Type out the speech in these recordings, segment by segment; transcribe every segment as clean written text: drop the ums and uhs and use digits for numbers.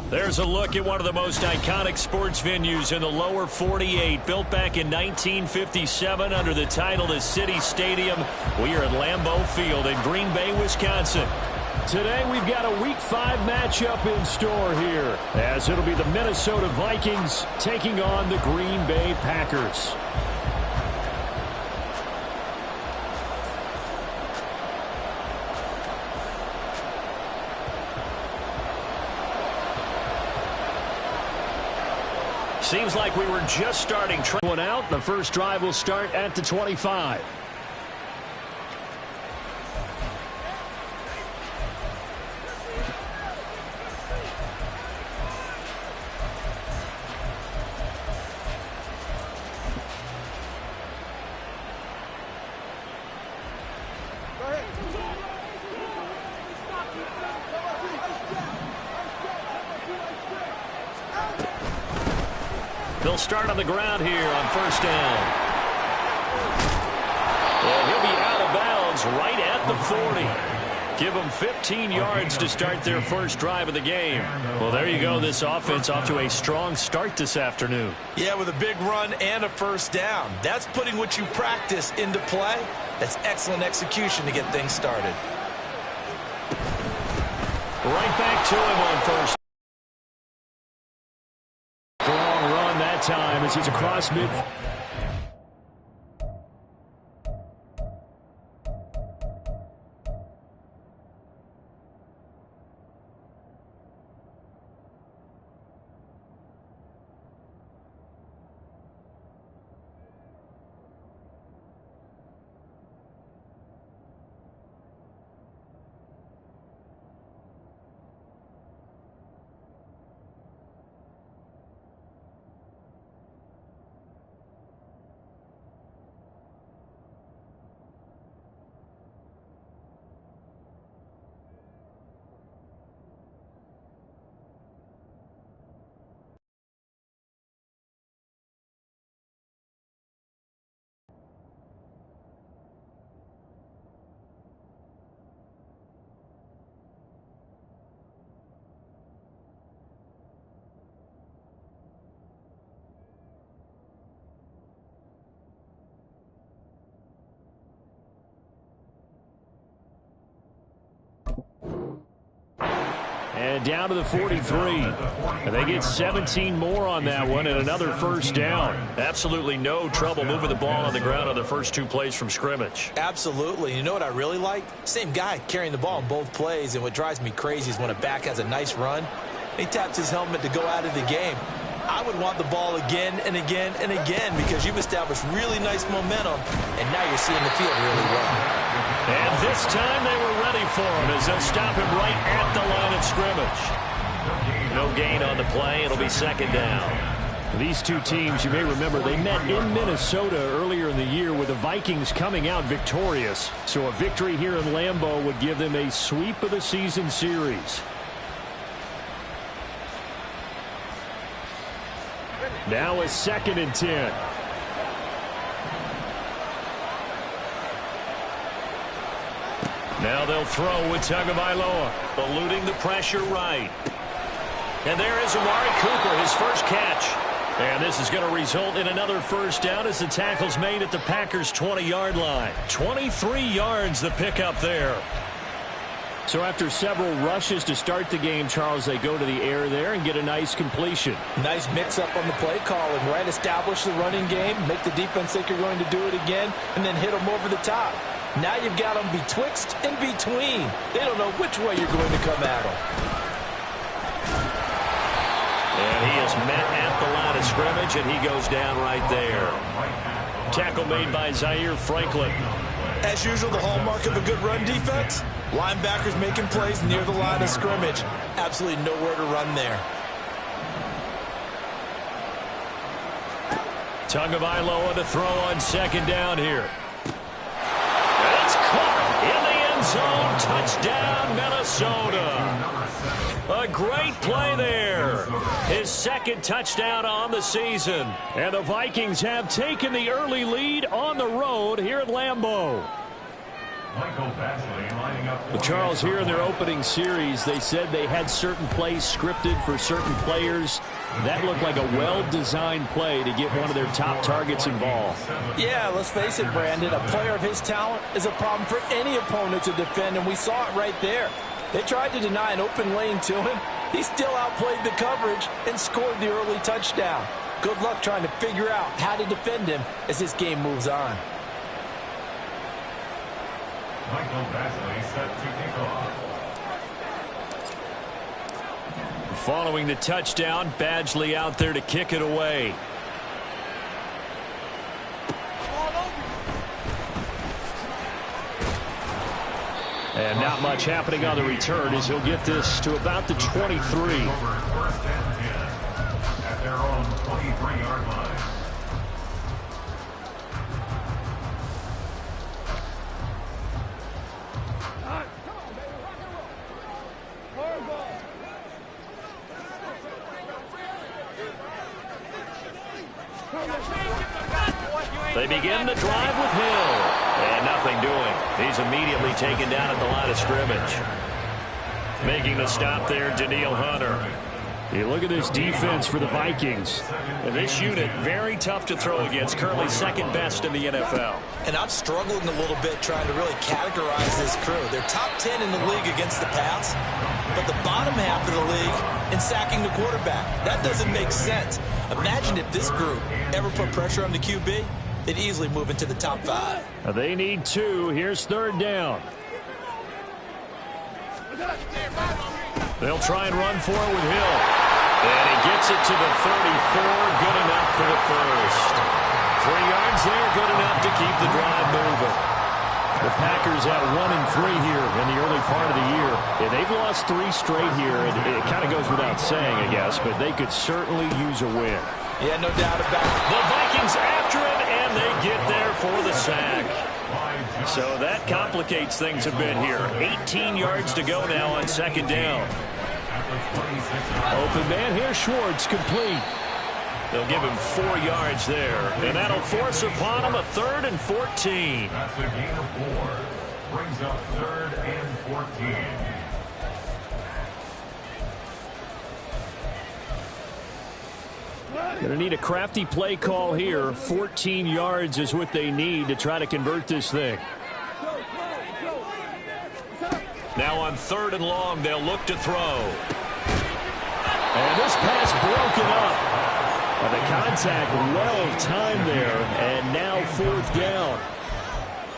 There's a look at one of the most iconic sports venues in the lower 48, built back in 1957 under the title of City Stadium. We are at Lambeau Field in Green Bay, Wisconsin. Today we've got a Week 5 matchup in store here, as it'll be the Minnesota Vikings taking on the Green Bay Packers. Seems like we were just starting. One out. The first drive will start at the 25. They'll start on the ground here on first down. And he'll be out of bounds right at the 40. Give them 15 yards to start their first drive of the game. Well, there you go. This offense off to a strong start this afternoon. Yeah, with a big run and a first down. That's putting what you practice into play. That's excellent execution to get things started. Right back to him on first. Time as he's across mid. And down to the 43. And they get 17 more on that one and another first down. Absolutely no trouble moving the ball on the ground on the first two plays from scrimmage. Absolutely. You know what I really like? Same guy carrying the ball in both plays, and what drives me crazy is when a back has a nice run, he taps his helmet to go out of the game. I would want the ball again and again and again because you've established really nice momentum, and now you're seeing the field really well. And this time they were ready for him as they'll stop him right at the line of scrimmage. No gain on the play. It'll be second down. These two teams, you may remember, they met in Minnesota earlier in the year with the Vikings coming out victorious. So a victory here in Lambeau would give them a sweep of the season series. Now a 2nd and 10. Now they'll throw with Tagovailoa, eluding the pressure right. And there is Amari Cooper, his first catch. And this is going to result in another first down as the tackle's made at the Packers' 20-yard line. 23 yards the pickup there. So after several rushes to start the game, Charles, they go to the air there and get a nice completion. Nice mix-up on the play calling, right? Establish the running game, make the defense think you're going to do it again, and then hit them over the top. Now you've got them betwixt and between. They don't know which way you're going to come at them. And he is met at the line of scrimmage, and he goes down right there. Tackle made by Zaire Franklin. As usual, the hallmark of a good run defense, linebackers making plays near the line of scrimmage. Absolutely nowhere to run there. Tagovailoa to throw on second down here. It's caught in the end zone. Touchdown, Minnesota. A great play there. His second touchdown on the season. And the Vikings have taken the early lead on the road here at Lambeau. Well, Charles, here in their opening series, they said they had certain plays scripted for certain players. That looked like a well-designed play to get one of their top targets involved. Yeah, let's face it, Brandon. A player of his talent is a problem for any opponent to defend, and we saw it right there. They tried to deny an open lane to him. He still outplayed the coverage and scored the early touchdown. Good luck trying to figure out how to defend him as this game moves on. Michael Badgley set to kick off. Following the touchdown, Badgley out there to kick it away. And not much happening on the return as he'll get this to about the 23. First and 10 at their own 23-yard line. They begin the drive with Hill. And nothing doing. He's immediately taken down at the line of scrimmage. Making the stop there, Danielle Hunter. You look at this defense for the Vikings. And this unit, very tough to throw against. Currently second best in the NFL. And I'm struggling a little bit trying to really categorize this crew. They're top 10 in the league against the pass, but the bottom half of the league in sacking the quarterback. That doesn't make sense. Imagine if this group ever put pressure on the QB, they'd easily move into the top 5. They need 2. Here's third down. They'll try and run for it with Hill. And he gets it to the 34. Good enough for the first. 3 yards there, good enough to keep the drive moving. The Packers at 1-3 here in the early part of the year. And they've lost 3 straight here. And it kind of goes without saying, I guess, but they could certainly use a win. Yeah, no doubt about it. The Vikings after it, and they get there for the sack. So that complicates things a bit here. 18 yards to go now on second down. Open man here, Schwartz, complete. They'll give him 4 yards there, and that'll force upon him a 3rd and 14. That's a gain of 4. Brings up 3rd and 14. Going to need a crafty play call here. 14 yards is what they need to try to convert this thing. Now on 3rd and long, they'll look to throw. And this pass broken up. The contact well timed there, and now 4th down.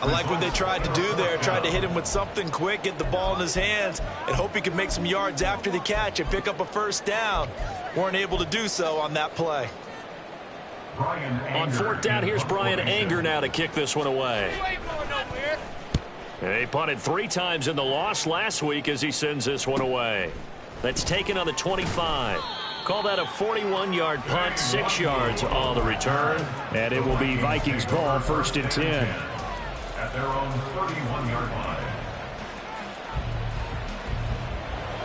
I like what they tried to do there. Tried to hit him with something quick, get the ball in his hands, and hope he could make some yards after the catch and pick up a first down. Weren't able to do so on that play. On 4th down, here's Brian Anger now to kick this one away. He punted 3 times in the loss last week as he sends this one away. That's taken on the 25. Call that a 41-yard punt, 6 yards on the return. And it will be Vikings ball, 1st and 10. At their own 31-yard line.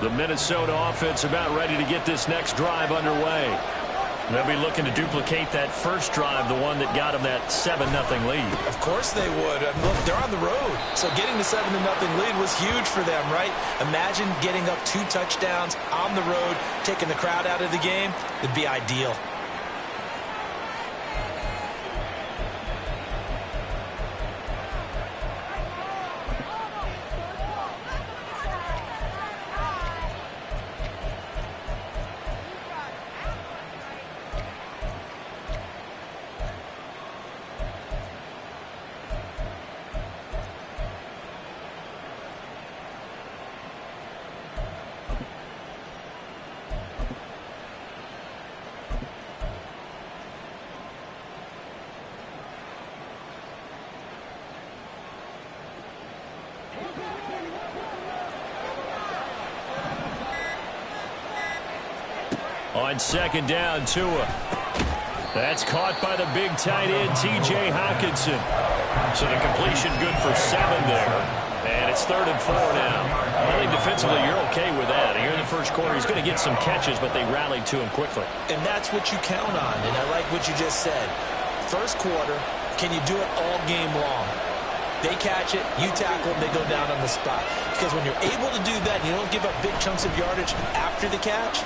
The Minnesota offense about ready to get this next drive underway. They'll be looking to duplicate that first drive, the one that got them that 7-0 lead. Of course they would. I mean, look, they're on the road. So getting the 7-0 lead was huge for them, right? Imagine getting up 2 touchdowns on the road, taking the crowd out of the game. It'd be ideal. On 2nd down, Tua. That's caught by the big tight end, T.J. Hockenson. So the completion good for 7 there. And it's 3rd and 4 now. I think defensively you're okay with that. Here in the first quarter, he's going to get some catches, but they rallied to him quickly. And that's what you count on, and I like what you just said. First quarter, can you do it all game long? They catch it, you tackle them, they go down on the spot. Because when you're able to do that and you don't give up big chunks of yardage after the catch,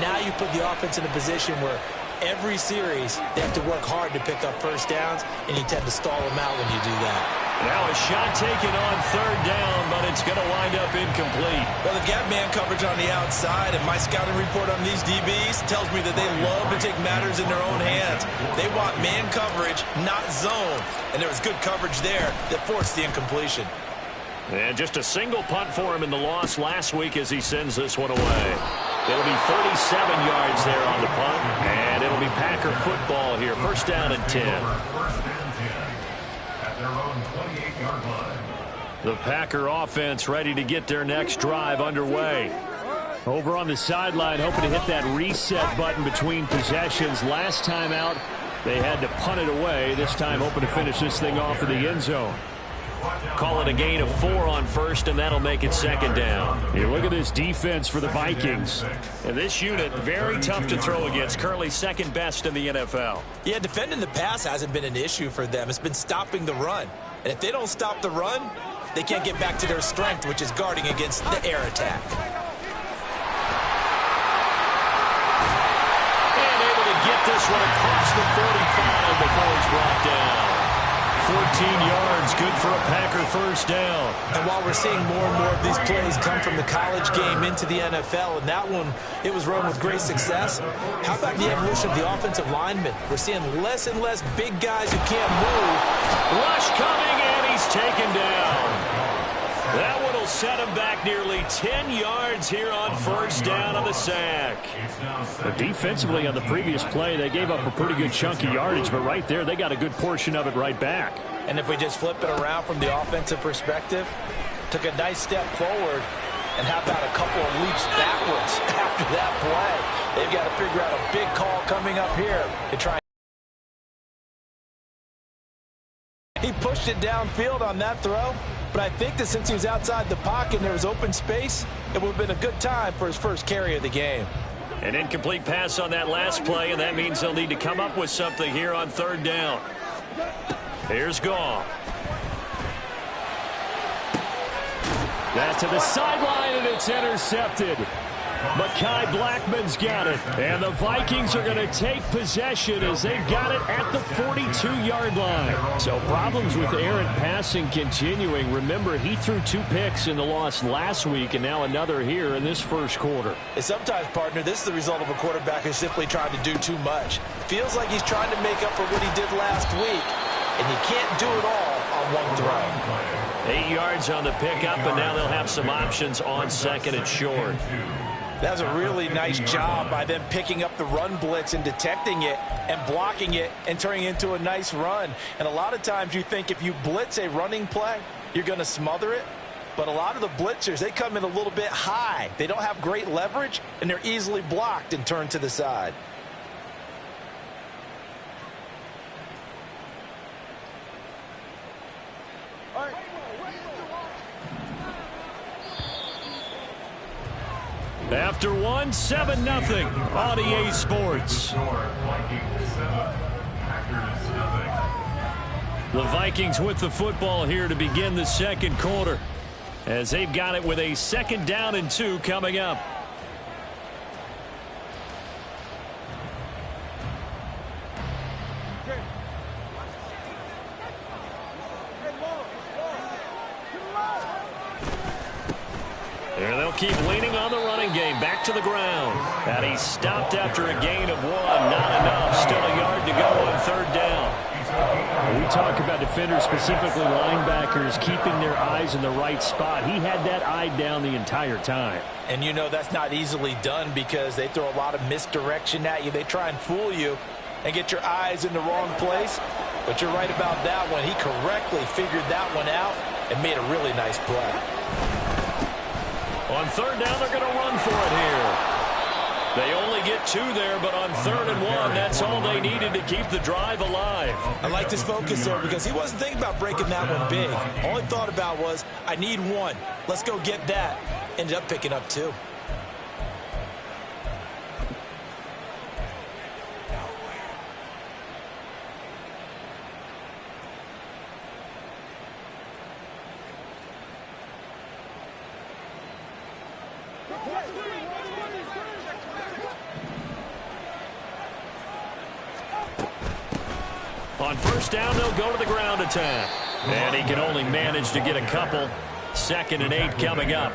now you put the offense in a position where every series they have to work hard to pick up first downs, and you tend to stall them out when you do that. Now a shot taken on third down, but it's going to wind up incomplete. Well, they've got man coverage on the outside, and my scouting report on these DBs tells me that they love to take matters in their own hands. They want man coverage, not zone, and there was good coverage there that forced the incompletion. And just a single punt for him in the loss last week as he sends this one away. It'll be 37 yards there on the punt, and it'll be Packer football here. First down and 10. The Packer offense ready to get their next drive underway. Over on the sideline, hoping to hit that reset button between possessions. Last time out, they had to punt it away. This time, hoping to finish this thing off in the end zone. Call it a gain of 4 on first, and that'll make it second down. You look at this defense for the Vikings. And this unit, very tough to throw against. Currently second best in the NFL. Yeah, defending the pass hasn't been an issue for them. It's been stopping the run. And if they don't stop the run, they can't get back to their strength, which is guarding against the air attack. And able to get this one across the 45 before he's brought down. 14 yards, good for a Packer first down. And while we're seeing more and more of these plays come from the college game into the NFL, and that one, it was run with great success, how about the evolution of the offensive linemen? We're seeing less and less big guys who can't move. Rush coming, and he's taken down. That one will set him back nearly 10 yards here on first down on the sack. But defensively on the previous play, they gave up a pretty good chunk of yardage, but right there, they got a good portion of it right back. And if we just flip it around from the offensive perspective, took a nice step forward, and how about a couple of leaps backwards after that play? They've got to figure out a big call coming up here to try. He pushed it downfield on that throw, but I think that since he was outside the pocket and there was open space, it would have been a good time for his first carry of the game. An incomplete pass on that last play, and that means they'll need to come up with something here on third down. Here's Goff. That to the sideline, and it's intercepted. Mekhi Blackmon's got it, and the Vikings are going to take possession as they've got it at the 42-yard line. So problems with errant passing continuing. Remember, he threw 2 picks in the loss last week, and now another here in this first quarter. And sometimes, partner, this is the result of a quarterback who's simply trying to do too much. Feels like he's trying to make up for what he did last week, and you can't do it all on one throw. 8 yards on the pickup, and now they'll have some options on second and short. That was a really nice job by them picking up the run blitz and detecting it and blocking it and turning it into a nice run. And a lot of times you think if you blitz a running play, you're going to smother it. But a lot of the blitzers, they come in a little bit high. They don't have great leverage, and they're easily blocked and turned to the side. After one, 7-0 on EA Sports. The Vikings with the football here to begin the second quarter, as they've got it with a 2nd down and 2 coming up. And they'll keep leaning on the running game. Back to the ground. And he's stopped after a gain of 1. Not enough. Still a yard to go on third down. We talk about defenders, specifically linebackers, keeping their eyes in the right spot. He had that eye down the entire time. And you know that's not easily done because they throw a lot of misdirection at you. They try and fool you and get your eyes in the wrong place. But you're right about that one. He correctly figured that one out and made a really nice play. On third down, they're going to run for it here. They only get 2 there, but on 3rd and 1, that's all they needed to keep the drive alive. I like his focus there because he wasn't thinking about breaking that one big. All he thought about was, I need 1. Let's go get that. Ended up picking up 2. On first down, they'll go to the ground attack. And he can only manage to get a couple. 2nd and 8 coming up.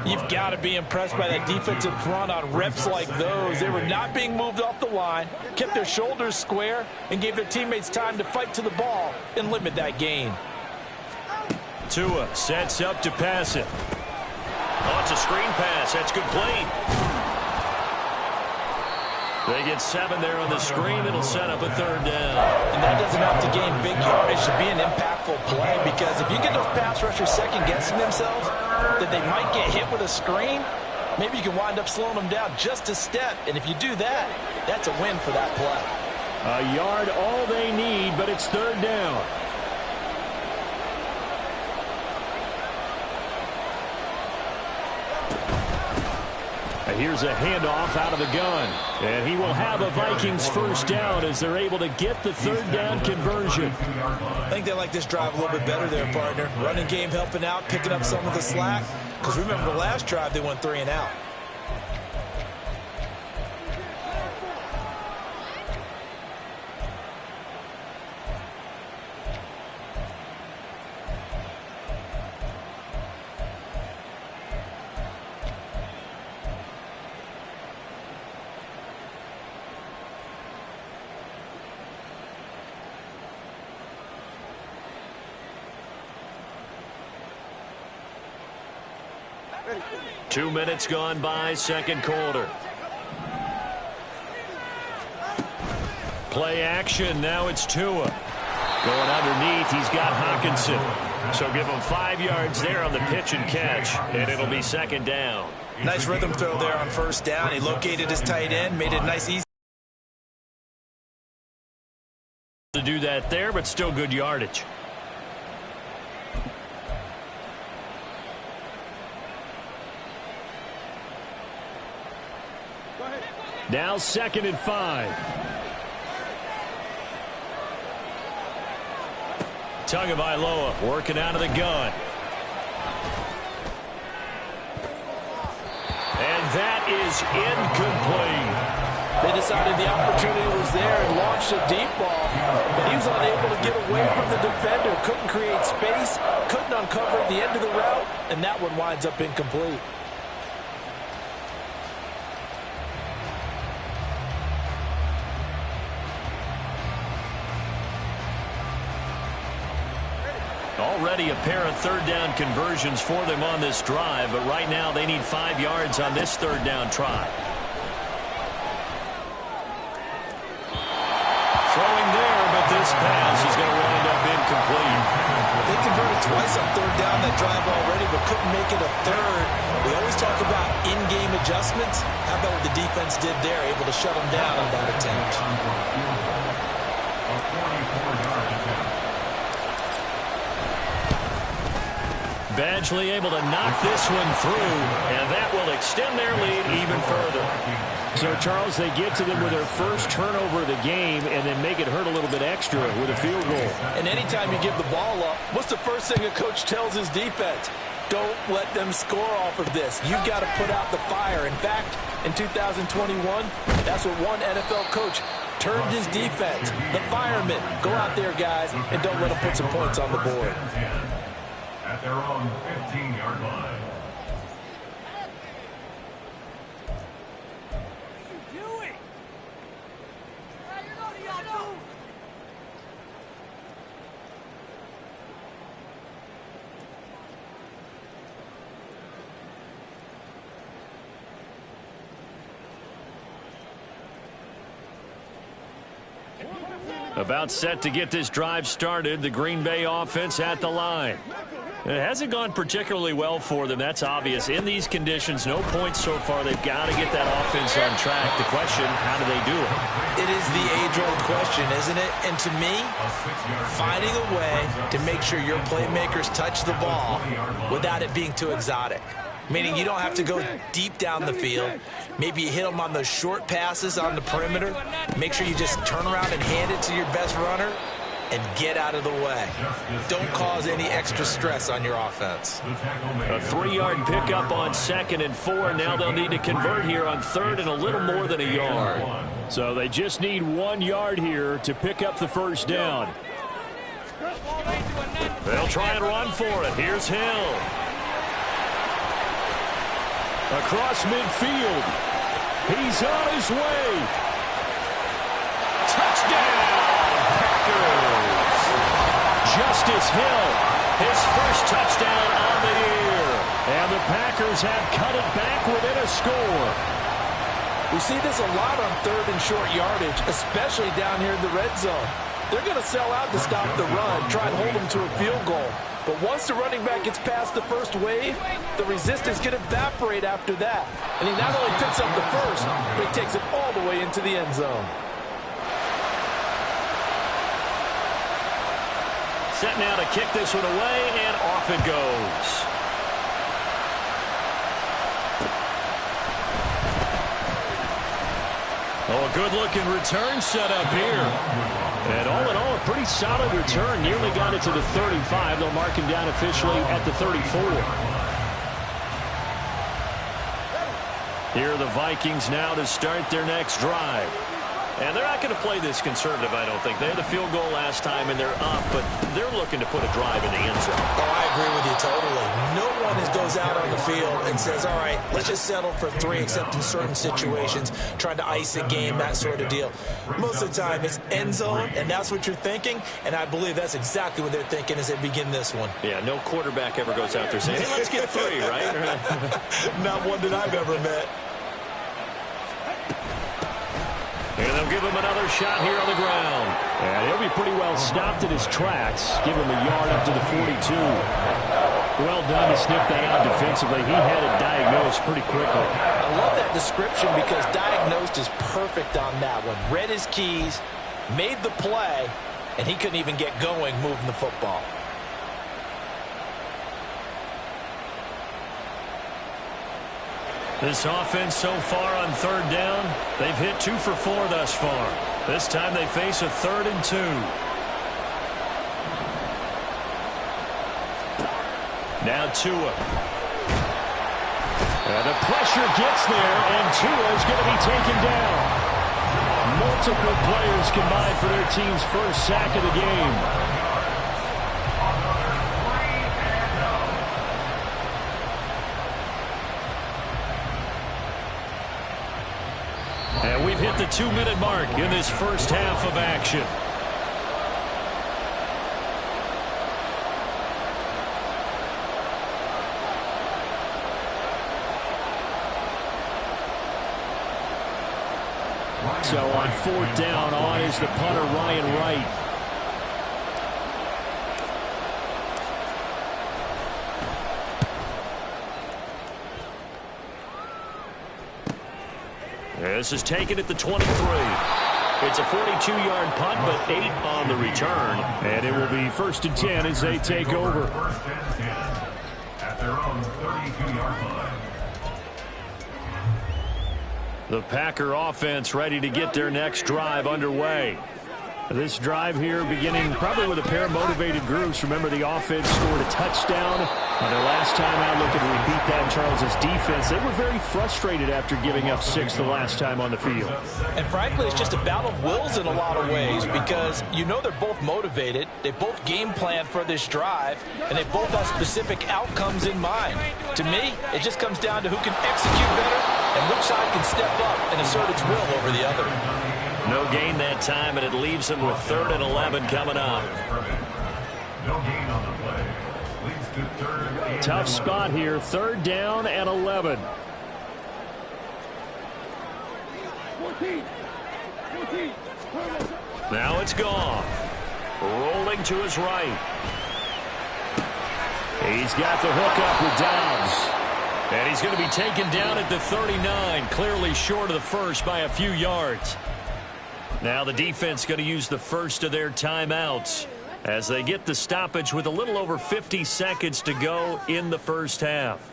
You've got to be impressed by that defensive front on reps like those. They were not being moved off the line, kept their shoulders square, and gave their teammates time to fight to the ball and limit that gain. Tua sets up to pass it. Oh, it's a screen pass. That's complete. They get 7 there on the screen. It'll set up a 3rd down. And that doesn't have to gain big yardage to be an impactful play, because if you get those pass rushers second-guessing themselves that they might get hit with a screen, maybe you can wind up slowing them down just a step. And if you do that, that's a win for that play. A yard all they need, but it's 3rd down. Here's a handoff out of the gun. And he will have a Vikings first down as they're able to get the 3rd down conversion. I think they like this drive a little bit better there, partner. Running game helping out, picking up some of the slack. Because remember the last drive, they went 3 and out. Two minutes gone by, 2nd quarter. Play action. Now it's Tua. Going underneath, he's got Hockenson. So give him 5 yards there on the pitch and catch, and it'll be 2nd down. Nice rhythm throw there on first down. He located his tight end, made it nice, easy to do that there, but still good yardage. Now 2nd and 5. Tagovailoa working out of the gun. And that is incomplete. They decided the opportunity was there and launched a deep ball, but he was unable to get away from the defender. Couldn't create space, couldn't uncover the end of the route, and that one winds up incomplete. Already a pair of 3rd down conversions for them on this drive, but right now they need 5 yards on this 3rd down try. Throwing there, but this pass is going to wind up incomplete. They converted twice on 3rd down that drive already, but couldn't make it a 3rd. We always talk about in-game adjustments. How about what the defense did there, able to shut them down on that attempt? Badgley able to knock this one through, and that will extend their lead even further. So, Charles, they get to them with their first turnover of the game and then make it hurt a little bit extra with a field goal. And anytime you give the ball up, what's the first thing a coach tells his defense? Don't let them score off of this. You've got to put out the fire. In fact, in 2021, that's what one NFL coach turned his defense. The firemen. Go out there, guys, and don't let them put some points on the board. At their own 15-yard line. About set to get this drive started, the Green Bay offense at the line. It hasn't gone particularly well for them, that's obvious. In these conditions, no points so far. They've got to get that offense on track. The question, how do they do it? It is the age-old question, isn't it? And to me, finding a way to make sure your playmakers touch the ball without it being too exotic. Meaning you don't have to go deep down the field. Maybe you hit them on those short passes on the perimeter. Make sure you just turn around and hand it to your best runner. and get out of the way. Don't cause any extra stress on your offense. A 3-yard pickup on 2nd and 4. Now they'll need to convert here on 3rd and a little more than a yard. So they just need 1 yard here to pick up the first down. They'll try and run for it. Here's Hill. Across midfield. He's on his way. Touchdown, Packers. Justice Hill, his first touchdown on the year. And the Packers have cut it back within a score. We see this a lot on 3rd and short yardage, especially down here in the red zone. They're going to sell out to stop the run, try and hold them to a field goal. But once the running back gets past the first wave, the resistance can evaporate after that. And he not only picks up the first, but he takes it all the way into the end zone. Set now to kick this one away, and off it goes. Oh, a good-looking return set up here. And all in all, a pretty solid return. Nearly got it to the 35. They'll mark him down officially at the 34. Here are the Vikings now to start their next drive. And they're not going to play this conservative, I don't think. They had a field goal last time, and they're up, but they're looking to put a drive in the end zone. Oh, I agree with you totally. No one goes out on the field and says, all right, let's just settle for 3, except in certain situations, trying to ice a game, that sort of deal. Most of the time, it's end zone, and that's what you're thinking, and I believe that's exactly what they're thinking as they begin this one. Yeah, no quarterback ever goes out there saying, hey, let's get 3, right? Not one that I've ever met. And they'll give him another shot here on the ground. And he'll be pretty well stopped in his tracks. Give him a yard up to the 42. Well done to sniff that out defensively. He had it diagnosed pretty quickly. I love that description because diagnosed is perfect on that one. Read his keys, made the play, and he couldn't even get going moving the football. This offense so far on 3rd down, they've hit 2 for 4 thus far. This time they face a 3rd and 2. Now Tua. And the pressure gets there, and Tua is going to be taken down. Multiple players combined for their team's first sack of the game. And we've hit the 2-minute mark in this first half of action. So on 4th down, on is the punter, Ryan Wright. This is taken at the 23. It's a 42-yard punt, but 8 on the return. And it will be 1st and 10 as they take over. 1st and 10 at their own 32-yard line. The Packer offense ready to get their next drive underway. This drive here beginning probably with a pair of motivated groups. Remember, the offense scored a touchdown. And their last time out, looking to repeat that in Charles's defense. They were very frustrated after giving up 6 the last time on the field. And frankly, it's just a battle of wills in a lot of ways because you know they're both motivated. They both game plan for this drive, and they both have specific outcomes in mind. To me, it just comes down to who can execute better and which side can step up and assert its will over the other. No gain that time, and it leaves them with 3rd and 11 coming up. No gain on the play. Leads to 3rd and Tough spot here, 3rd down and 11. 14. Now it's Goff. Rolling to his right. He's got the hook up with Dobbs. And he's going to be taken down at the 39, clearly short of the first by a few yards. Now the defense going to use the first of their timeouts as they get the stoppage with a little over 50 seconds to go in the first half.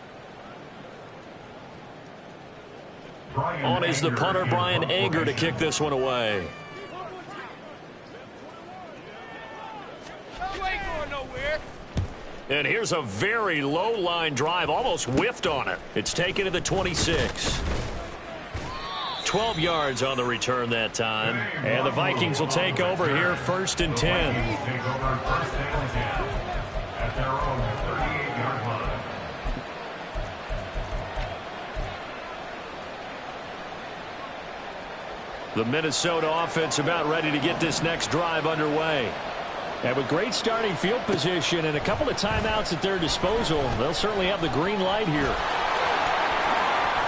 On is the punter, Brian Anger, to kick this one away. And here's a very low line drive, almost whiffed on it. It's taken to the 26. 12 yards on the return that time. And the Vikings will take over here 1st and 10. Take over 1st and 10 at their own 38-yard line. The Minnesota offense about ready to get this next drive underway. And with great starting field position and a couple of timeouts at their disposal, they'll certainly have the green light here.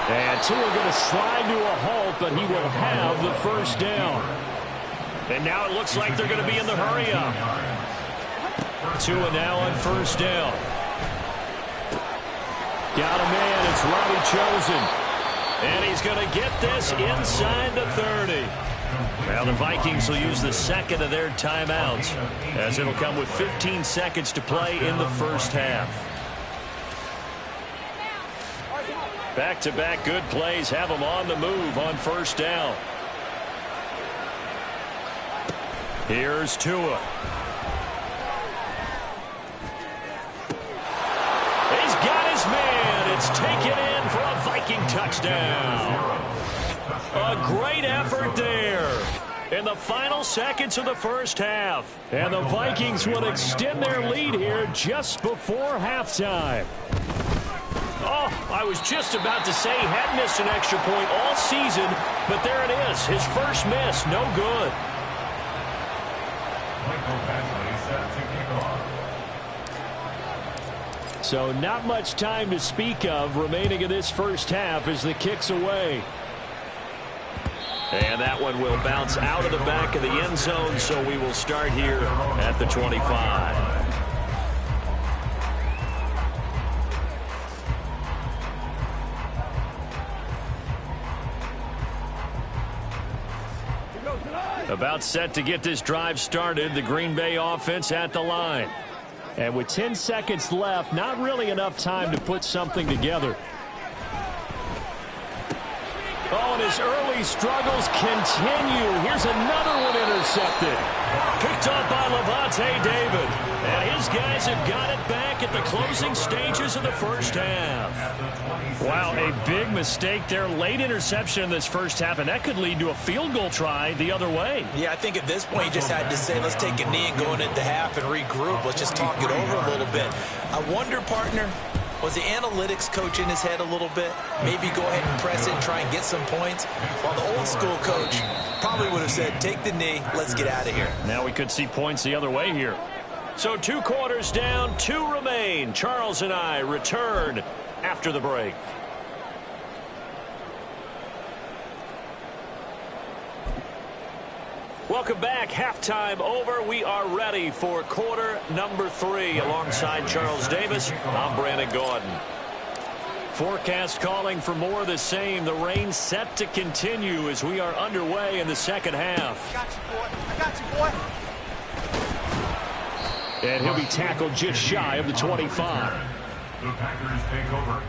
And Tua going to slide to a halt, but he will have the first down. And now it looks like they're going to be in the hurry-up. Tua now on first down. Got a man. It's Robbie Chosen. And he's going to get this inside the 30. Now the Vikings will use the second of their timeouts, as it'll come with 15 seconds to play in the first half. Back-to-back good plays have them on the move on first down. Here's Tua. He's got his man. It's taken in for a Viking touchdown. A great effort there in the final seconds of the first half. And the Vikings will extend their lead here just before halftime. Oh, I was just about to say he hadn't missed an extra point all season, but there it is. His first miss, no good. Michael Badgley set to kick off. So not much time to speak of remaining in this first half as the kick's away. And that one will bounce out of the back of the end zone, so we will start here at the 25. About set to get this drive started, the Green Bay offense at the line. And with 10 seconds left, not really enough time to put something together. Oh, and his early struggles continue. Here's another one intercepted. Picked up by Lavonte David. And his guys have got it back at the closing stages of the first half. Wow, a big mistake there. Late interception in this first half, and that could lead to a field goal try the other way. Yeah, I think at this point you just had to say, let's take a knee and go into half and regroup. Let's just talk it over a little bit. I wonder, partner, was the analytics coach in his head a little bit? Maybe go ahead and press it and try and get some points? While the old school coach probably would have said, take the knee, let's get out of here. Now we could see points the other way here. So 2 quarters down, 2 remain. Charles and I return after the break. Welcome back. Halftime over. We are ready for quarter number 3. Alongside Charles Davis, I'm Brandon Gordon. Forecast calling for more of the same. The rain set to continue as we are underway in the second half. I got you, boy. I got you, boy. And he'll be tackled just shy of the 25. The Packers take over.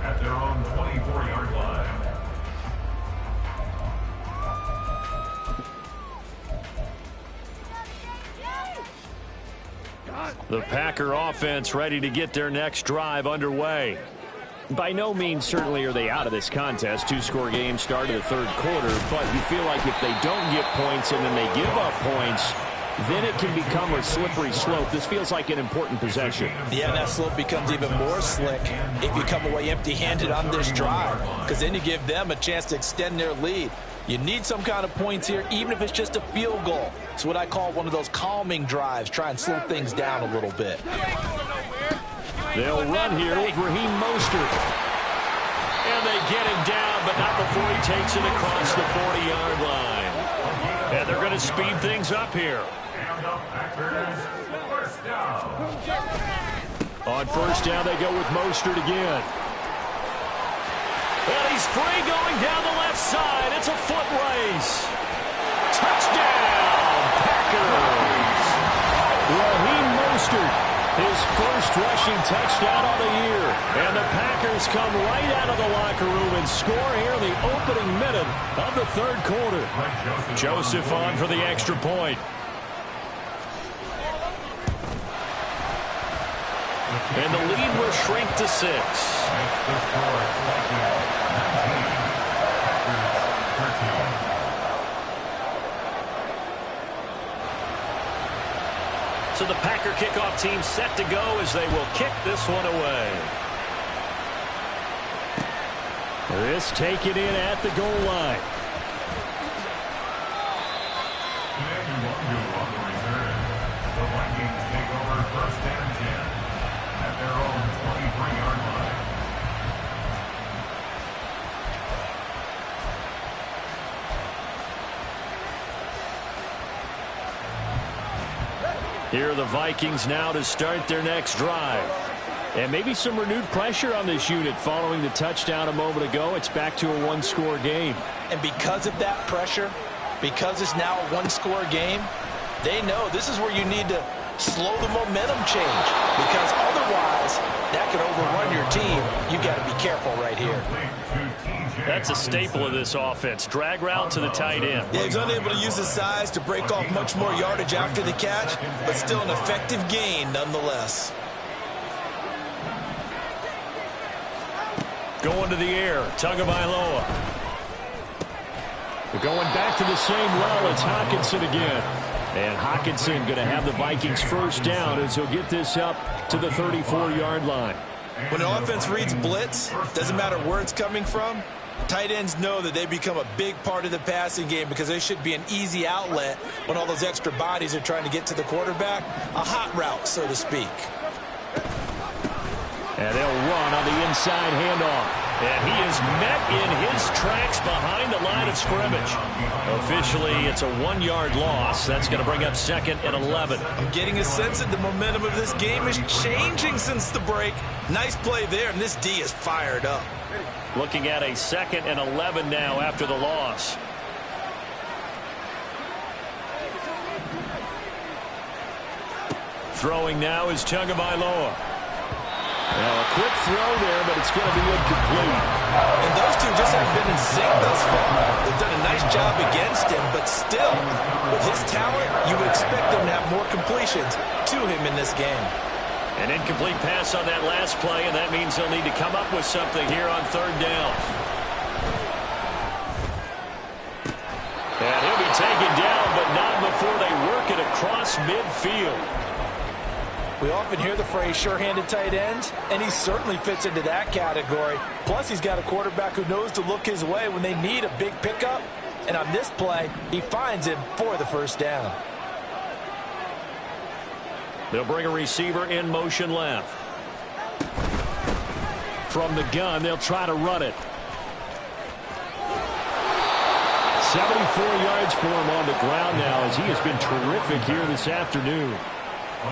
At their own 24-yard line. The Packer offense ready to get their next drive underway. By no means certainly are they out of this contest. 2-score game start of the third quarter, but you feel like if they don't get points and then they give up points, then it can become a slippery slope. This feels like an important possession. Yeah, that slope becomes even more slick if you come away empty-handed on this drive, because then you give them a chance to extend their lead. You need some kind of points here, even if it's just a field goal. It's what I call one of those calming drives. Try and slow things down a little bit. They'll run here with Raheem Mostert. And they get him down, but not before he takes it across the 40-yard line. And they're going to speed things up here. And the Packers first down. On first down, they go with Mostert again. And he's free going down the left side. It's a foot race. Touchdown, Packers. Raheem Mostert, his first rushing touchdown on the year. And the Packers come right out of the locker room and score here in the opening minute of the third quarter. Joseph on for the extra point. And the lead will shrink to 6. That's the score. Vikings 19, Packers 13. So the Packer kickoff team set to go as they will kick this one away. This taken in at the goal line. And Longo on the return. The Vikings take over first and 10 at their own 23-yard line. Here are the Vikings now to start their next drive. And maybe some renewed pressure on this unit following the touchdown a moment ago. It's back to a one-score game. And because of that pressure, because it's now a one-score game, they know this is where you need to slow the momentum change. Because otherwise, that could overrun your team. You got to be careful right here. That's a staple of this offense. Drag route to the tight end. Yeah, he's unable to use his size to break off much more yardage after the catch, but still an effective gain nonetheless. Going to the air, Tagovailoa. We're going back to the same well. It's Hockenson again. And Hockenson going to have the Vikings first down as he'll get this up to the 34-yard line. When an offense reads blitz, doesn't matter where it's coming from, tight ends know that they become a big part of the passing game because they should be an easy outlet when all those extra bodies are trying to get to the quarterback. A hot route, so to speak. And they'll run on the inside handoff. And he is met in his tracks behind the line of scrimmage. Officially, it's a 1-yard loss. That's going to bring up 2nd and 11. I'm getting a sense that the momentum of this game is changing since the break. Nice play there, and this D is fired up. Looking at a 2nd and 11 now after the loss. Throwing now is Tagovailoa. Now a quick throw there, but it's going to be incomplete. And those two just haven't been in sync thus far. They've done a nice job against him, but still, with his talent, you would expect them to have more completions to him in this game. An incomplete pass on that last play, and that means they'll need to come up with something here on 3rd down. And he'll be taken down, but not before they work it across midfield. We often hear the phrase sure-handed tight ends, and he certainly fits into that category. Plus, he's got a quarterback who knows to look his way when they need a big pickup. And on this play, he finds him for the first down. They'll bring a receiver in motion left. From the gun, they'll try to run it. 74 yards for him on the ground now as he has been terrific here this afternoon.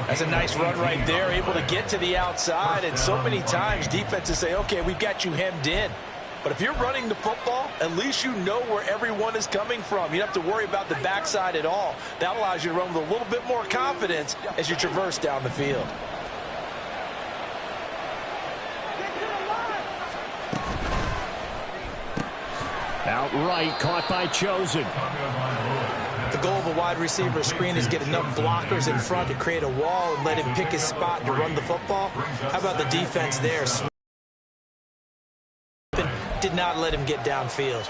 That's a nice run right there, able to get to the outside. And so many times defenses say, okay, we've got you hemmed in. But if you're running the football, at least you know where everyone is coming from. You don't have to worry about the backside at all. That allows you to run with a little bit more confidence as you traverse down the field. Outright caught by Chosen. The goal of a wide receiver screen is get enough blockers in front to create a wall and let him pick his spot to run the football. How about the defense there? Did not let him get downfield.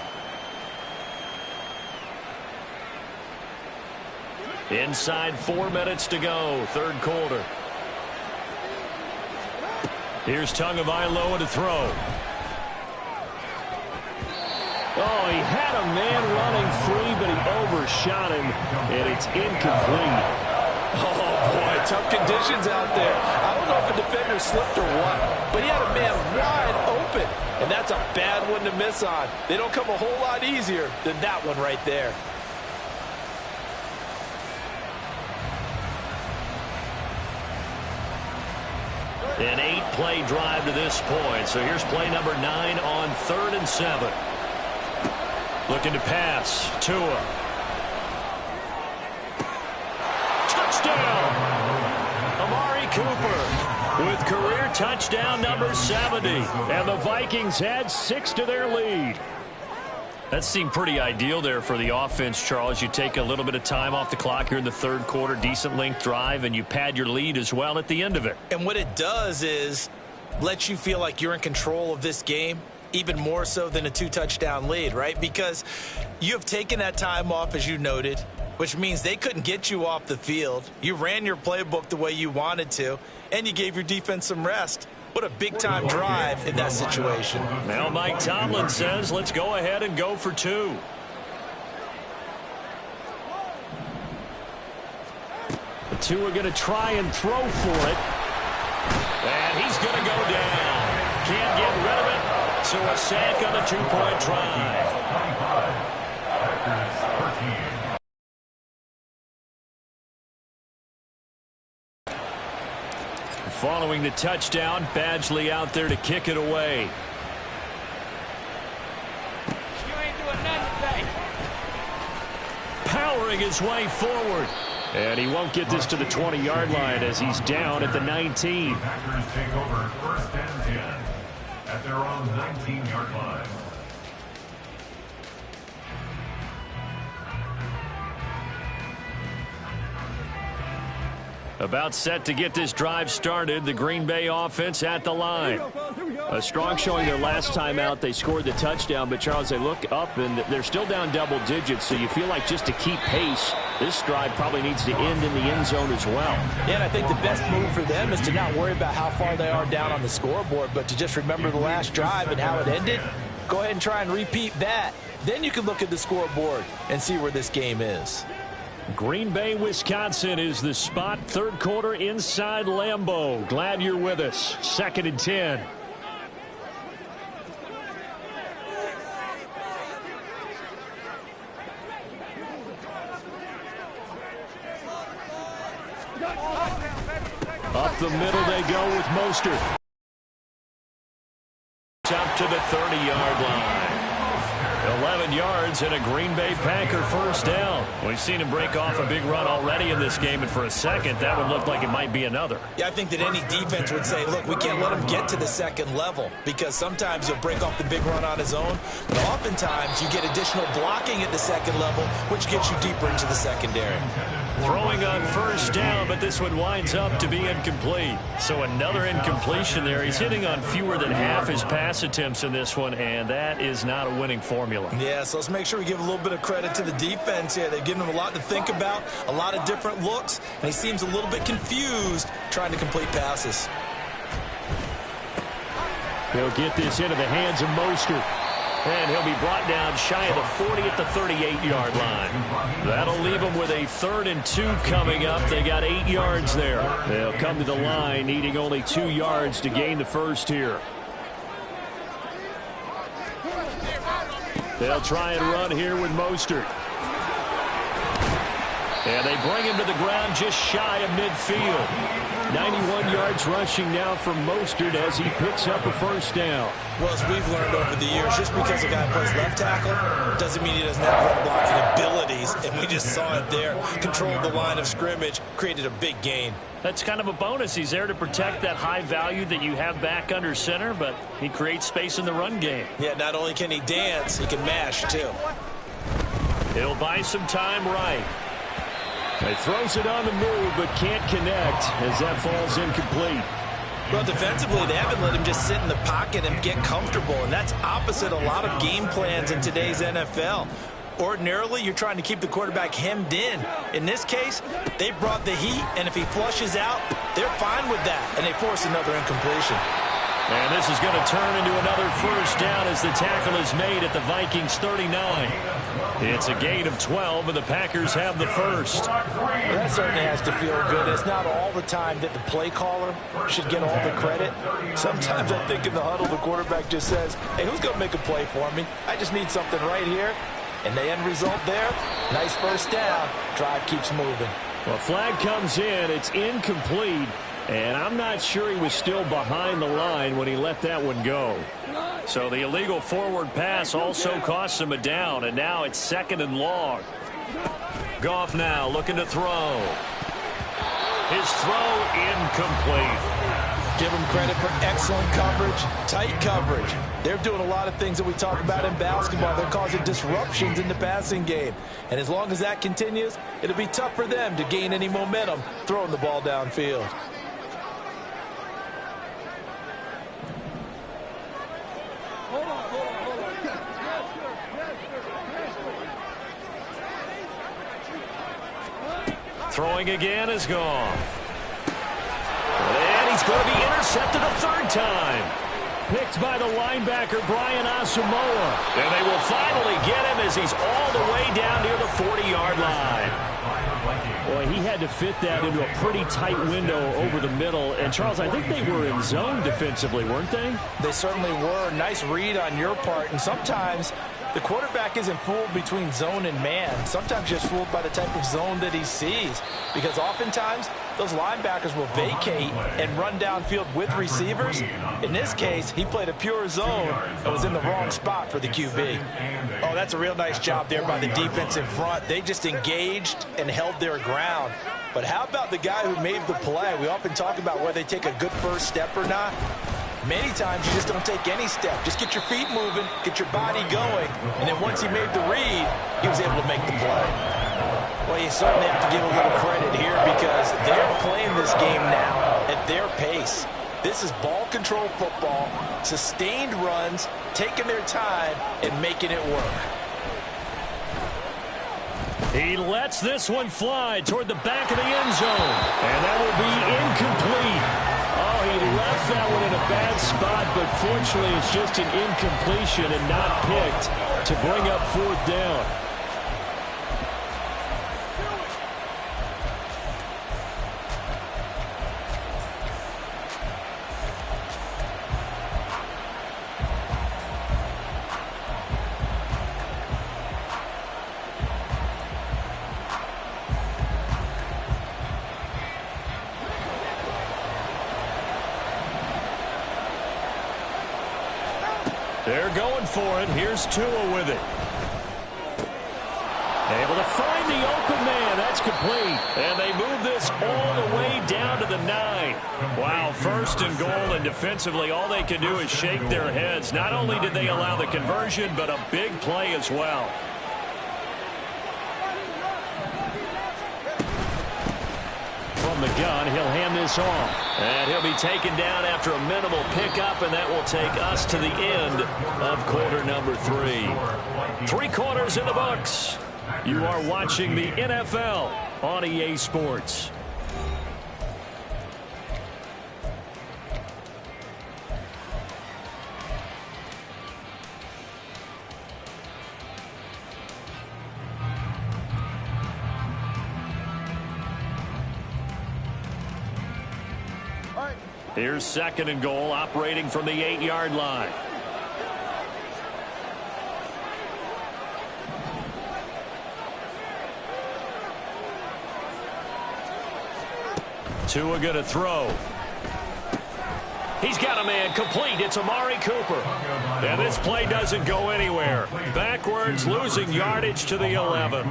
Inside 4 minutes to go, 3rd quarter. Here's Tagovailoa to throw. Oh, he had a man running free, but he overshot him, and it's incomplete. Oh, boy, tough conditions out there. I don't know if a defender slipped or what, but he had a man wide open, and that's a bad one to miss on. They don't come a whole lot easier than that one right there. An 8-play drive to this point. So here's play number 9 on 3rd and 7. Looking to pass. Tua. Touchdown! Amari Cooper with career touchdown number 70. And the Vikings add 6 to their lead. That seemed pretty ideal there for the offense, Charles. You take a little bit of time off the clock here in the third quarter, decent length drive, and you pad your lead as well at the end of it. And what it does is let you feel like you're in control of this game, even more so than a 2-touchdown lead, right? Because you have taken that time off, as you noted, which means they couldn't get you off the field. You ran your playbook the way you wanted to, and you gave your defense some rest. What a big-time drive in that situation. Now Mike Tomlin says, let's go ahead and go for 2. The 2 are going to try and throw for it. And he's going to go down. Can't get rid of it. So a sack on the 2-point try. Following the touchdown, Badgley out there to kick it away. You ain't doing nothing today. Powering his way forward. And he won't get this to the 20-yard line as he's down at the 19. Packers take over 1st and 10 at their own 19-yard line. About set to get this drive started. The Green Bay offense at the line. A strong showing their last time out. They scored the touchdown, but Charles, they look up and they're still down double digits, so you feel like just to keep pace, this drive probably needs to end in the end zone as well. Yeah, and I think the best move for them is to not worry about how far they are down on the scoreboard, but to just remember the last drive and how it ended. Go ahead and try and repeat that. Then you can look at the scoreboard and see where this game is. Green Bay, Wisconsin is the spot. Third quarter inside Lambeau. Glad you're with us. 2nd and 10. Up the middle they go with Mostert. Up to the 30-yard line. 11 yards and a Green Bay Packer first down. We've seen him break off a big run already in this game, and for a second, that would look like it might be another. Yeah, I think that any defense would say, look, we can't let him get to the second level because sometimes he'll break off the big run on his own, but oftentimes you get additional blocking at the second level, which gets you deeper into the secondary. Throwing on first down, but this one winds up to be incomplete. So another incompletion there. He's hitting on fewer than half his pass attempts in this one, and that is not a winning formula. Yeah, so let's make sure we give a little bit of credit to the defense here. They've given him a lot to think about, a lot of different looks, and he seems a little bit confused trying to complete passes. He'll get this into the hands of Mostert. And he'll be brought down shy of the 40 at the 38-yard line. That'll leave them with a 3rd and 2 coming up. They got 8 yards there. They'll come to the line needing only 2 yards to gain the first here. They'll try and run here with Mostert. And they bring him to the ground just shy of midfield. 91 yards rushing now from Mostert as he picks up a first down. Well, as we've learned over the years, just because a guy plays left tackle doesn't mean he doesn't have run blocking abilities. And we just saw it there. Controlled the line of scrimmage, created a big gain. That's kind of a bonus. He's there to protect that high value that you have back under center, but he creates space in the run game. Yeah, not only can he dance, he can mash, too. He'll buy some time right. He throws it on the move, but can't connect as that falls incomplete. Well, defensively, they haven't let him just sit in the pocket and get comfortable, and that's opposite a lot of game plans in today's NFL. Ordinarily, you're trying to keep the quarterback hemmed in. In this case, they brought the heat, and if he flushes out, they're fine with that, and they force another incompletion. And this is going to turn into another first down as the tackle is made at the Vikings 39. It's a gain of 12, and the Packers have the first. Well, that certainly has to feel good. It's not all the time that the play caller should get all the credit. Sometimes I think in the huddle, the quarterback just says, hey, who's going to make a play for me? I just need something right here. And the end result there, nice first down. Drive keeps moving. Well, flag comes in. It's incomplete. And I'm not sure he was still behind the line when he let that one go. So the illegal forward pass also costs him a down, and now it's 2nd and long. Goff now looking to throw. His throw incomplete. Give them credit for excellent coverage, tight coverage. They're doing a lot of things that we talk about in basketball. They're causing disruptions in the passing game. And as long as that continues, it'll be tough for them to gain any momentum throwing the ball downfield. Throwing again is gone. And he's going to be intercepted a third time. Picked by the linebacker, Brian Asamoah. And they will finally get him as he's all the way down near the 40-yard line. Boy, he had to fit that into a pretty tight window over the middle. And, Charles, I think they were in zone defensively, weren't they? They certainly were. Nice read on your part. And sometimes the quarterback isn't fooled between zone and man. Sometimes just fooled by the type of zone that he sees. Because oftentimes, those linebackers will vacate and run downfield with receivers. In this case, he played a pure zone and was in the wrong spot for the QB. Oh, that's a real nice job there by the defense in front. They just engaged and held their ground. But how about the guy who made the play? We often talk about whether they take a good first step or not. Many times you just don't take any step. Just get your feet moving, get your body going, and then once he made the read, he was able to make the play. Well, you certainly have to give a little credit here because they're playing this game now at their pace. This is ball control football, sustained runs, taking their time, and making it work. He lets this one fly toward the back of the end zone, and that will be incomplete. Oh, he left that one in a bad spot, but fortunately it's just an incompletion and not picked to bring up fourth down. They're going for it. Here's Tua with it. Able to find the open man. That's complete. And they move this all the way down to the 9. Wow, first and goal, and defensively all they can do is shake their heads. Not only did they allow the conversion, but a big play as well. From the gun, he'll hand this off. And he'll be taken down after a minimal pickup, and that will take us to the end of quarter number 3. 3 quarters in the books. You are watching the NFL on EA Sports. Here's second and goal, operating from the 8-yard line. Tua going to throw. He's got a man complete. It's Amari Cooper. And this play doesn't go anywhere. Backwards, losing yardage to the 11.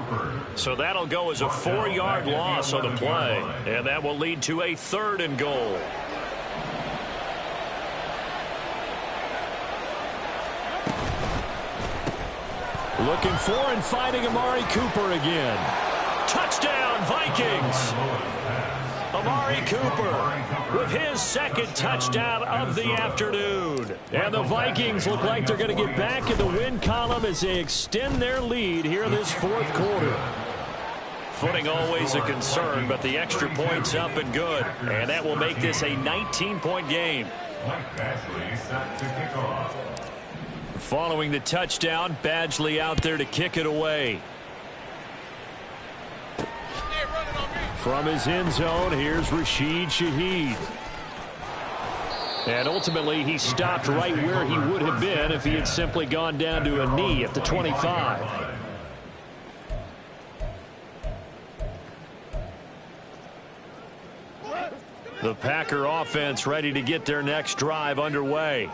So that'll go as a 4-yard loss on the play. And that will lead to a third and goal. Looking for and finding Amari Cooper again. Touchdown, Vikings! Amari Cooper with his second touchdown of the afternoon. And the Vikings look like they're going to get back in the win column as they extend their lead here this fourth quarter. Footing always a concern, but the extra point's up and good. And that will make this a 19-point game. Following the touchdown, Badgley out there to kick it away. From his end zone, here's Rashid Shaheed. And ultimately, he stopped right where he would have been if he had simply gone down to a knee at the 25. The Packer offense ready to get their next drive underway.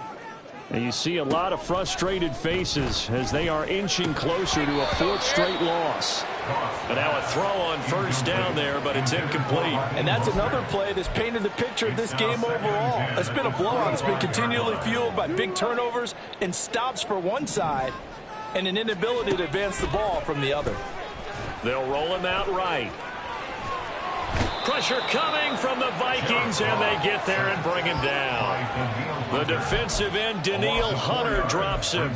And you see a lot of frustrated faces as they are inching closer to a fourth straight loss. And now a throw on first down there, but it's incomplete. And that's another play that's painted the picture of this game overall. It's been a blowout. It's been continually fueled by big turnovers and stops for one side and an inability to advance the ball from the other. They'll roll him out right. Pressure coming from the Vikings, and they get there and bring him down. The defensive end, Danielle Hunter, drops him.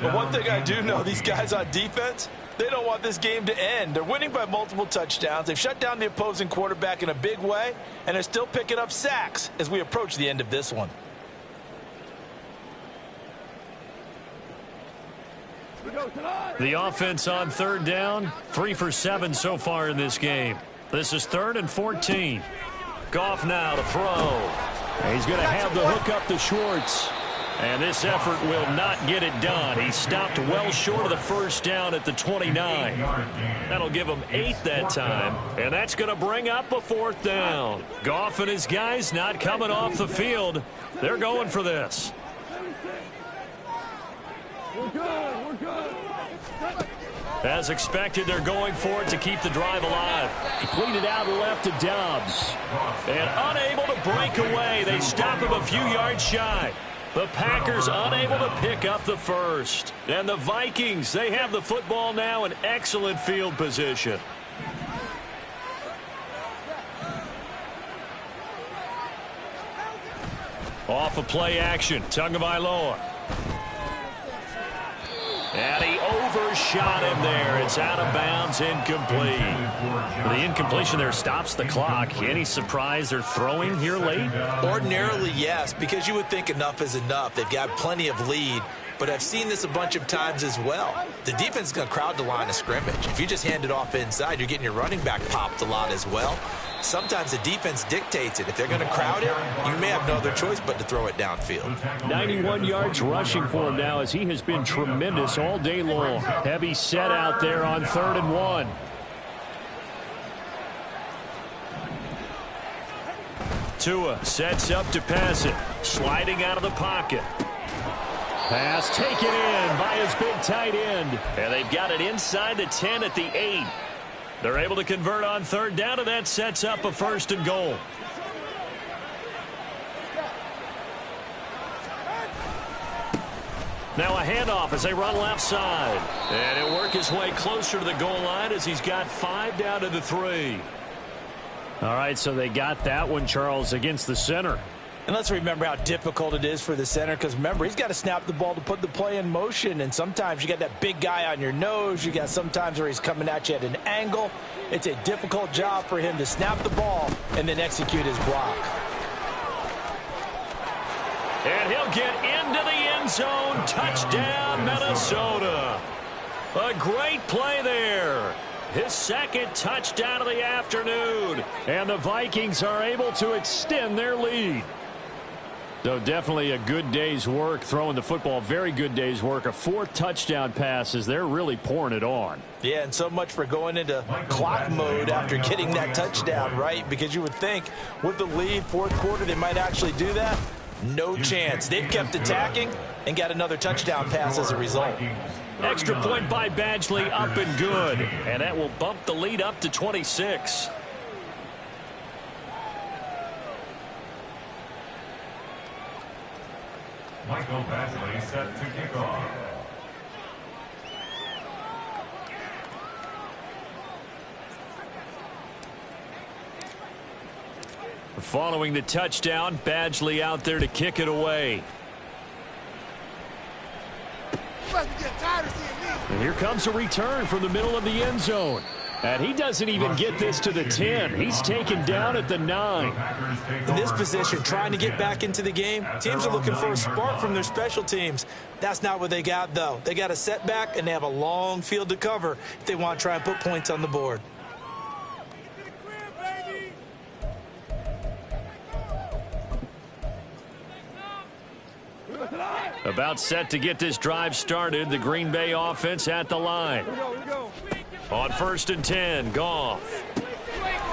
But one thing I do know, these guys on defense, they don't want this game to end. They're winning by multiple touchdowns. They've shut down the opposing quarterback in a big way, and they're still picking up sacks as we approach the end of this one. The offense on third down, 3 for 7 so far in this game. This is 3rd and 14. Goff now to throw. He's going to have the hook up to Schwartz. And this effort will not get it done. He stopped well short of the first down at the 29. That'll give him 8 that time. And that's going to bring up a 4th down. Goff and his guys not coming off the field. They're going for this. We're good. As expected, they're going for it to keep the drive alive. Completed out left to Dobbs. And unable to break away. They stop him a few yards shy. The Packers unable to pick up the first. And the Vikings, they have the football now in excellent field position. Off of play action, Tagovailoa. And he overshot him there. It's out of bounds, incomplete. The incompletion there stops the clock. Any surprise they're throwing here late? Ordinarily, yes, because you would think enough is enough. They've got plenty of lead, but I've seen this a bunch of times as well. The defense is going to crowd the line of scrimmage. If you just hand it off inside, you're getting your running back popped a lot as well. Sometimes the defense dictates it. If they're going to crowd it, you may have no other choice but to throw it downfield. 91 yards rushing for him now as he has been tremendous all day long. Heavy set out there on 3rd and 1. Tua sets up to pass it. Sliding out of the pocket. Pass taken in by his big tight end. And they've got it inside the 10 at the 8. They're able to convert on 3rd down, and that sets up a 1st and goal. Now a handoff as they run left side. And he'll work his way closer to the goal line as he's got 5 down to the 3. All right, so they got that one, Charles, against the center. And let's remember how difficult it is for the center, because remember, he's got to snap the ball to put the play in motion, and sometimes you got that big guy on your nose. You got sometimes where he's coming at you at an angle. It's a difficult job for him to snap the ball and then execute his block. And he'll get into the end zone. Touchdown, Minnesota. A great play there. His 2nd touchdown of the afternoon. And the Vikings are able to extend their lead. So definitely a good day's work throwing the football. Very good day's work. A 4th touchdown pass as they're really pouring it on. Yeah, and so much for going into clock mode after getting that touchdown, right? Because you would think with the lead, 4th quarter, they might actually do that. No chance. They've kept attacking and got another touchdown pass as a result. Extra point by Badgley, up and good. And that will bump the lead up to 26. Michael Badgley set to kick off. Following the touchdown, Badgley out there to kick it away. And here comes a return from the middle of the end zone. And he doesn't even get this to the 10. He's taken down at the 9. In this position, trying to get back into the game, teams are looking for a spark from their special teams. That's not what they got, though. They got a setback, and they have a long field to cover if they want to try and put points on the board. About set to get this drive started. The Green Bay offense at the line. On 1st and 10, Goff.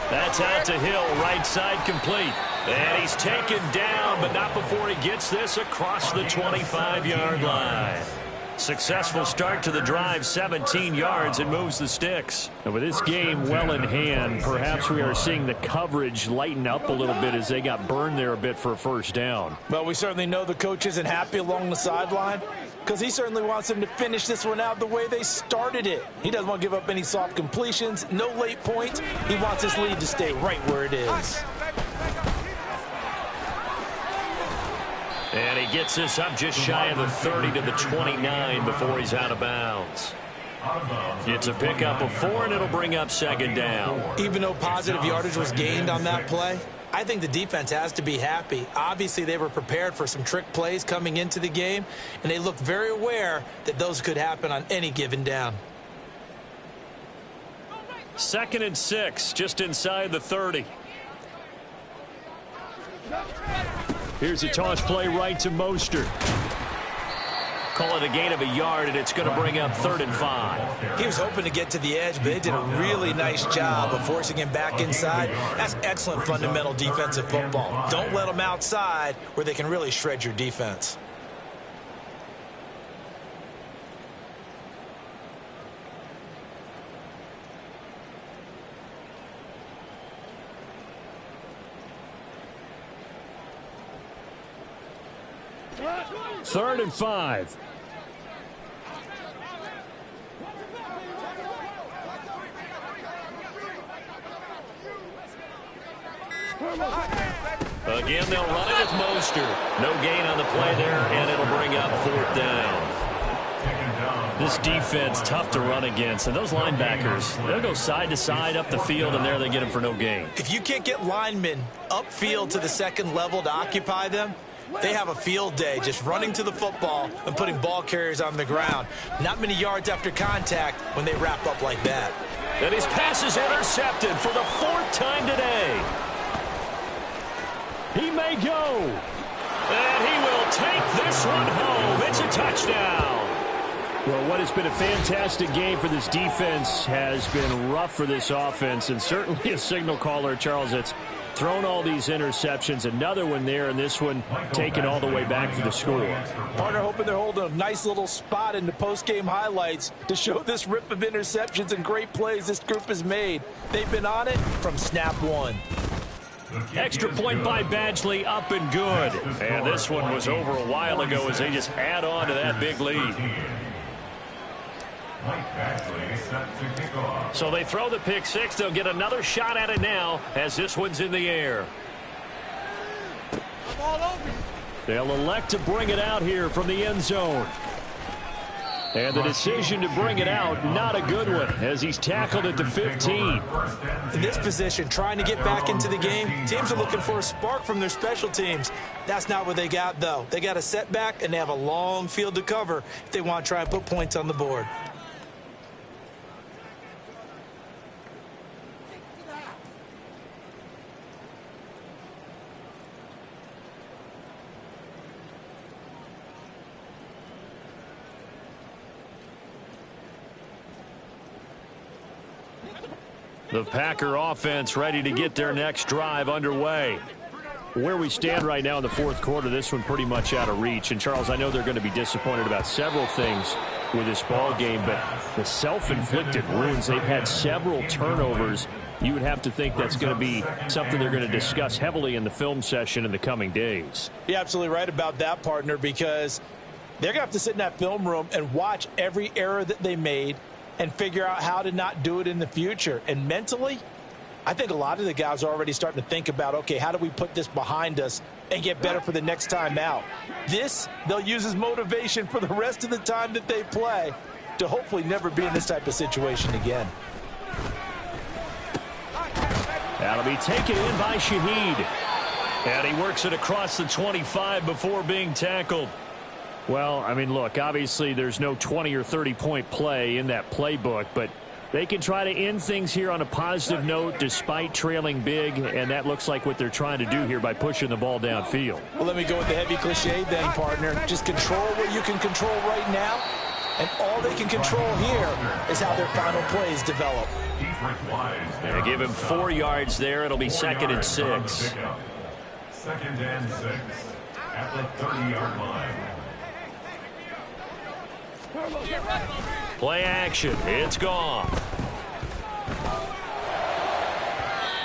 That's out to Hill, right side complete. And he's taken down, but not before he gets this across the 25-yard line. Successful start to the drive, 17 yards, and moves the sticks. And with this game well in hand, perhaps we are seeing the coverage lighten up a little bit as they got burned there a bit for a first down. Well, we certainly know the coach isn't happy along the sideline because he certainly wants them to finish this one out the way they started it. He doesn't want to give up any soft completions, no late points. He wants his lead to stay right where it is. And he gets this up just shy of the 30 to the 29 before he's out of bounds. It's a pickup of 4, and it'll bring up second down. Even though positive yardage was gained on that play, I think the defense has to be happy. Obviously, they were prepared for some trick plays coming into the game, and they looked very aware that those could happen on any given down. 2nd and 6, just inside the 30. Here's a toss play right to Mostert. Call it a gain of a yard, and it's going to bring up 3rd and 5. He was hoping to get to the edge, but they did a really nice job of forcing him back inside. That's excellent fundamental defensive football. Don't let them outside where they can really shred your defense. Third and 5. Again, they'll run it with Mostert. No gain on the play there, and it'll bring up 4th down. This defense, tough to run against. And those linebackers, they'll go side to side up the field, and there they get them for no gain. If you can't get linemen upfield to the second level to occupy them, they have a field day just running to the football and putting ball carriers on the ground. Not many yards after contact when they wrap up like that. And his pass is intercepted for the 4th time today. He may go. And he will take this one home. It's a touchdown. Well, what has been a fantastic game for this defense has been rough for this offense, and certainly a signal caller, Charles, that's thrown all these interceptions. Another one there, and this one taken all the way back for the score. Partner hoping they're holding a nice little spot in the post-game highlights to show this rip of interceptions and great plays this group has made. They've been on it from snap one. Extra point by Badgley, up and good. And this one was over a while ago as they just add on to that big lead. So they throw the pick six. They'll get another shot at it now as this one's in the air. They'll elect to bring it out here from the end zone. And the decision to bring it out, not a good one, as he's tackled at the 15. In this position, trying to get back into the game, teams are looking for a spark from their special teams. That's not what they got, though. They got a setback, and they have a long field to cover if they want to try and put points on the board. The Packer offense ready to get their next drive underway. Where we stand right now in the fourth quarter, this one pretty much out of reach. And, Charles, I know they're going to be disappointed about several things with this ball game, but the self-inflicted wounds, they've had several turnovers. You would have to think that's going to be something they're going to discuss heavily in the film session in the coming days. You're absolutely right about that, partner, because they're going to have to sit in that film room and watch every error that they made and figure out how to not do it in the future. And mentally, I think a lot of the guys are already starting to think about, okay, how do we put this behind us and get better for the next time out? This, they'll use as motivation for the rest of the time that they play to hopefully never be in this type of situation again. That'll be taken in by Shaheed. And he works it across the 25 before being tackled. Well, I mean, look, obviously there's no 20 or 30-point play in that playbook, but they can try to end things here on a positive note despite trailing big, and that looks like what they're trying to do here by pushing the ball downfield. Well, let me go with the heavy cliche then, partner. Just control what you can control right now, and all they can control here is how their final plays develop. And give him 4 yards there. It'll be 2nd and 6. Second and 6 at the 30-yard line. Play action. It's gone.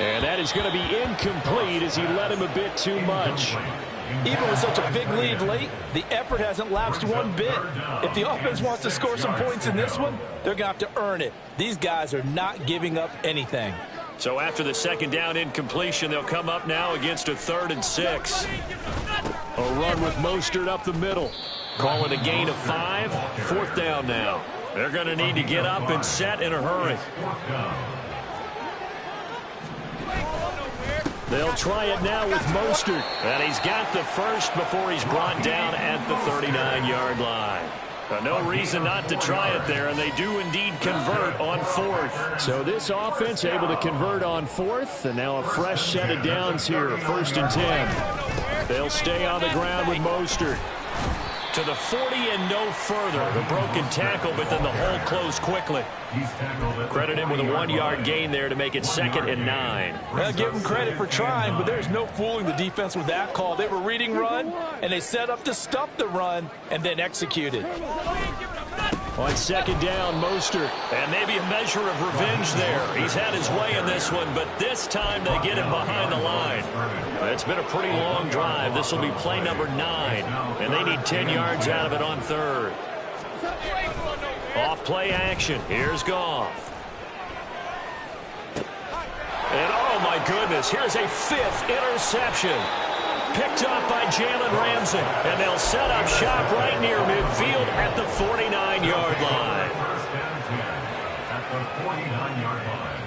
And that is going to be incomplete as he led him a bit too much. Even with such a big lead late, the effort hasn't lapsed one bit. If the offense wants to score some points in this one, they're going to have to earn it. These guys are not giving up anything. So after the second down incompletion, they'll come up now against a 3rd and 6. A run with Mostert up the middle. Call it a gain of 5. 4th down now. They're going to need to get up and set in a hurry. They'll try it now with Mostert. And he's got the first before he's brought down at the 39-yard line. No reason not to try it there, and they do indeed convert on 4th. So this offense able to convert on 4th, and now a fresh set of downs here, 1st and 10. They'll stay on the ground with Mostert. To the 40 and no further. The broken tackle, but then the hole closed quickly. Credit him with a 1-yard gain there to make it 2nd and 9. Well, give him credit for trying, but there's no fooling the defense with that call. They were reading run, and they set up to stuff the run and then executed. On 2nd down, Mostert. And maybe a measure of revenge there. He's had his way in this one, but this time they get him behind the line. It's been a pretty long drive. This will be play number 9, and they need 10 yards out of it on 3rd. Off play action. Here's Goff. And oh my goodness, here's a 5th interception. Picked up by Jalen Ramsey. And they'll set up shop right near midfield at the 49-yard line. First and 10 at the 49-yard line.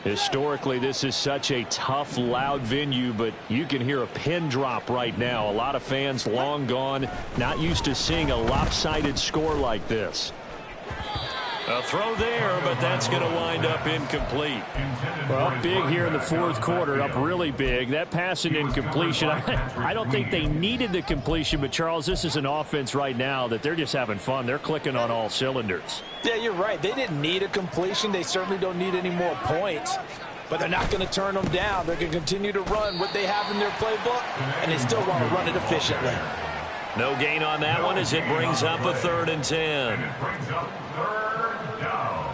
Historically, this is such a tough, loud venue, but you can hear a pin drop right now. A lot of fans long gone, not used to seeing a lopsided score like this. A throw there, but that's going to wind up incomplete. Well, big here in the 4th quarter, up really big. That pass and incompletion, I don't think they needed the completion, but Charles, this is an offense right now that they're just having fun. They're clicking on all cylinders. Yeah, you're right. They didn't need a completion. They certainly don't need any more points. But they're not going to turn them down. They're going to continue to run what they have in their playbook, and they still want to run it efficiently. No gain on that one as it brings up a 3rd and 10. And it brings up 3rd down.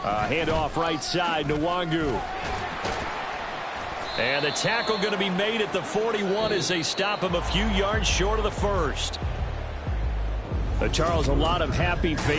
Handoff right side, Nwangu. And the tackle going to be made at the 41 as they stop him a few yards short of the 1st. Charles, a lot of happy faces.